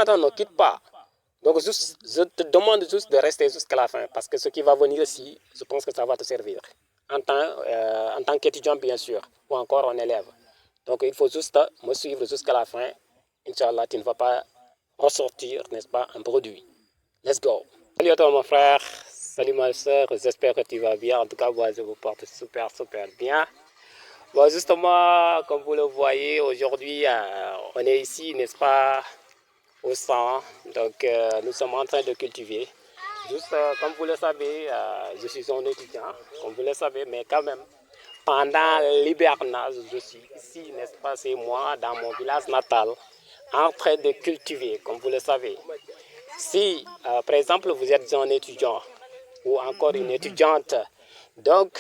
temps, ne quitte pas. Donc, je te demande juste de rester jusqu'à la fin parce que ce qui va venir ici, je pense que ça va te servir. En tant qu'étudiant, bien sûr, ou encore en élève. Donc, il faut juste me suivre jusqu'à la fin. Inch'Allah, tu ne vas pas ressortir, n'est-ce pas, un produit. Let's go. Salut à toi, mon frère. Salut, ma soeur. J'espère que tu vas bien. En tout cas, moi, je vous porte super, super bien. Bon, justement, comme vous le voyez, aujourd'hui, on est ici, n'est-ce pas, au sang. Donc, nous sommes en train de cultiver. Juste, comme vous le savez, je suis un étudiant, comme vous le savez, mais quand même, pendant l'hivernage, je suis ici, n'est-ce pas, c'est moi, dans mon village natal, en train de cultiver, comme vous le savez. Si, par exemple, vous êtes un étudiant ou encore une étudiante, donc,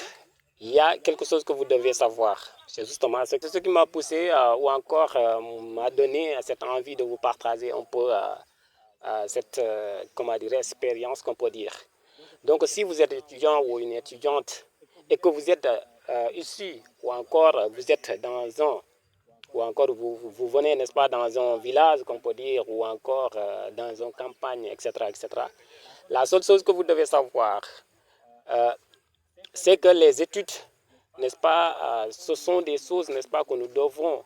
il y a quelque chose que vous devez savoir. C'est justement ce qui m'a poussé ou encore m'a donné cette envie de vous partager un peu cette comment dire, expérience qu'on peut dire. Donc, si vous êtes étudiant ou une étudiante et que vous êtes ici ou encore vous êtes dans un ou encore vous venez, n'est-ce pas, dans un village, qu'on peut dire, ou encore dans une campagne, etc., etc. La seule chose que vous devez savoir, c'est que les études, n'est-ce pas, ce sont des choses, n'est-ce pas, que nous devons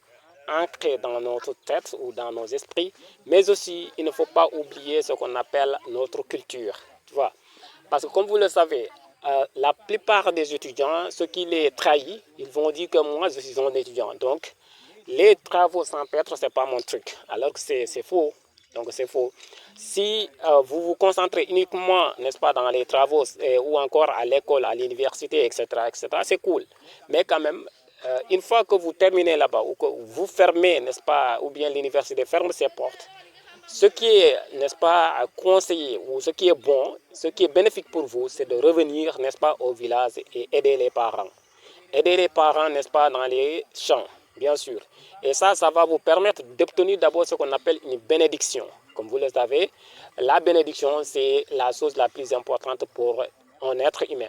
ancrer dans notre tête ou dans nos esprits, mais aussi, il ne faut pas oublier ce qu'on appelle notre culture, tu vois. Parce que comme vous le savez, la plupart des étudiants, ce qui les trahit, ils vont dire que moi, je suis un étudiant. Donc, les travaux sans pêtre, ce n'est pas mon truc. Alors que c'est faux. Donc, c'est faux. Si vous vous concentrez uniquement, n'est-ce pas, dans les travaux ou encore à l'école, à l'université, etc., c'est cool. Mais quand même, une fois que vous terminez là-bas ou que vous fermez, n'est-ce pas, ou bien l'université ferme ses portes, ce qui est, n'est-ce pas, conseillé ou ce qui est bon, ce qui est bénéfique pour vous, c'est de revenir, n'est-ce pas, au village et aider les parents. Aider les parents, n'est-ce pas, dans les champs, bien sûr. Et ça va vous permettre d'obtenir d'abord ce qu'on appelle une bénédiction. Comme vous le savez, la bénédiction, c'est la chose la plus importante pour un être humain.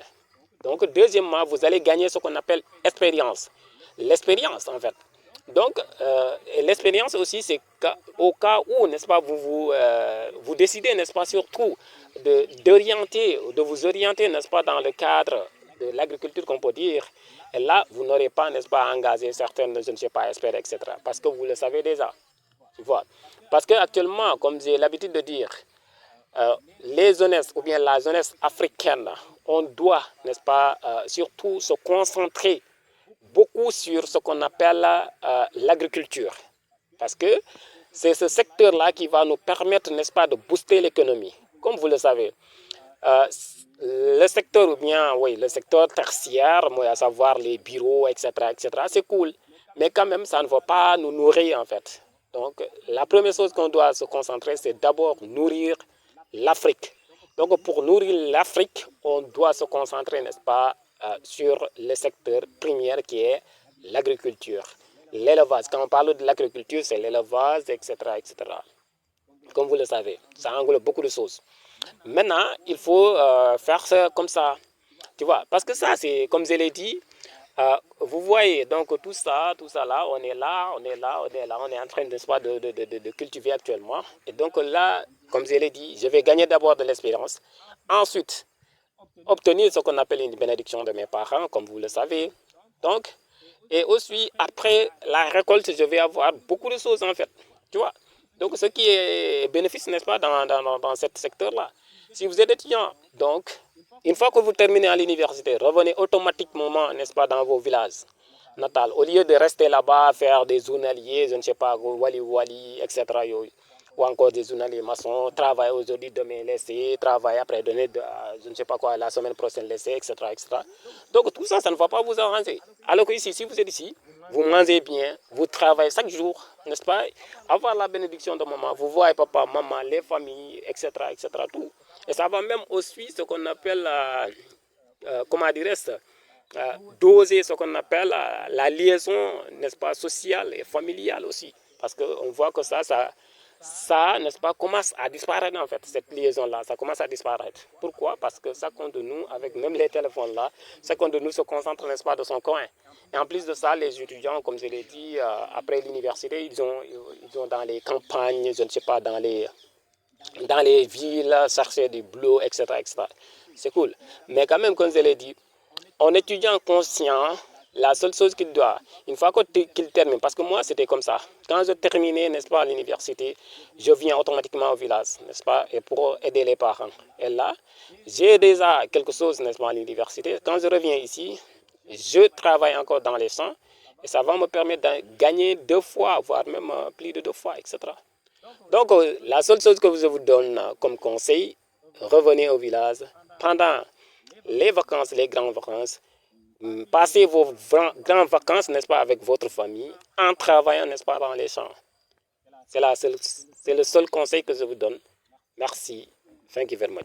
Donc, deuxièmement, vous allez gagner ce qu'on appelle expérience. L'expérience, en fait. Donc, l'expérience aussi, c'est au cas où, n'est-ce pas, vous décidez, n'est-ce pas, surtout de vous orienter, n'est-ce pas, dans le cadre de l'agriculture, qu'on peut dire. Et là, vous n'aurez pas, n'est-ce pas, engagé certaines, je ne sais pas, experts, etc. Parce que vous le savez déjà. Tu vois. Parce qu'actuellement, comme j'ai l'habitude de dire, les jeunesses ou bien la jeunesse africaine, on doit, n'est-ce pas, surtout se concentrer beaucoup sur ce qu'on appelle l'agriculture. Parce que c'est ce secteur-là qui va nous permettre, n'est-ce pas, de booster l'économie. Comme vous le savez, euh, le secteur, ou bien, oui, le secteur tertiaire, à savoir les bureaux, etc., c'est cool. Mais quand même, ça ne va pas nous nourrir, en fait. Donc, la première chose qu'on doit se concentrer, c'est d'abord nourrir l'Afrique. Donc, pour nourrir l'Afrique, on doit se concentrer, n'est-ce pas, sur le secteur primaire qui est l'agriculture. L'élevage, quand on parle de l'agriculture, c'est l'élevage, etc. Comme vous le savez, ça englobe beaucoup de choses. Maintenant, il faut faire ça comme ça, tu vois. Parce que ça, c'est, comme je l'ai dit, vous voyez, donc tout ça là, on est là, on est en train, n'est-ce pas, de cultiver actuellement. Et donc là, comme je l'ai dit, je vais gagner d'abord de l'expérience. Ensuite, obtenir ce qu'on appelle une bénédiction de mes parents, comme vous le savez. Donc, et aussi, après la récolte, je vais avoir beaucoup de choses en fait. Tu vois. Donc, ce qui est bénéfice, n'est-ce pas, dans ce secteur-là. Si vous êtes étudiant, donc, une fois que vous terminez à l'université, revenez automatiquement, n'est-ce pas, dans vos villages natals. Au lieu de rester là-bas, faire des journaliers, je ne sais pas, wali, etc. Ou encore des journaliers maçons, travailler aujourd'hui, demain laisser, travailler après, donner, je ne sais pas quoi, la semaine prochaine laisser, etc. Donc tout ça, ça ne va pas vous arranger. Alors que ici, si vous êtes ici, vous mangez bien, vous travaillez chaque jour, n'est-ce pas? Avoir la bénédiction de maman, vous voyez papa, maman, les familles, etc., tout. Et ça va même aussi ce qu'on appelle, comment dirais-je, doser ce qu'on appelle la liaison, n'est-ce pas, sociale et familiale aussi. Parce qu'on voit que ça, n'est-ce pas, commence à disparaître en fait, cette liaison-là, ça commence à disparaître. Pourquoi? Parce que chacun de nous, avec même les téléphones-là, chacun de nous se concentre, n'est-ce pas, de son coin. Et en plus de ça, les étudiants, comme je l'ai dit, après l'université, ils ont dans les campagnes, je ne sais pas, dans les villes, chercher du boulot, etc., etc. C'est cool. Mais quand même, comme je l'ai dit, en étudiant conscient, la seule chose qu'il doit, une fois qu'il termine, parce que moi c'était comme ça, quand je terminais, n'est-ce pas, à l'université, je viens automatiquement au village, n'est-ce pas, et pour aider les parents. Et là, j'ai déjà quelque chose, n'est-ce pas, à l'université. Quand je reviens ici, je travaille encore dans les champs, et ça va me permettre de gagner 2 fois, voire même plus de 2 fois, etc. Donc, la seule chose que je vous donne comme conseil, revenez au village pendant les vacances, les grandes vacances. Passez vos grandes vacances, n'est-ce pas, avec votre famille, en travaillant, n'est-ce pas, dans les champs. C'est le seul conseil que je vous donne. Merci. Thank you very much.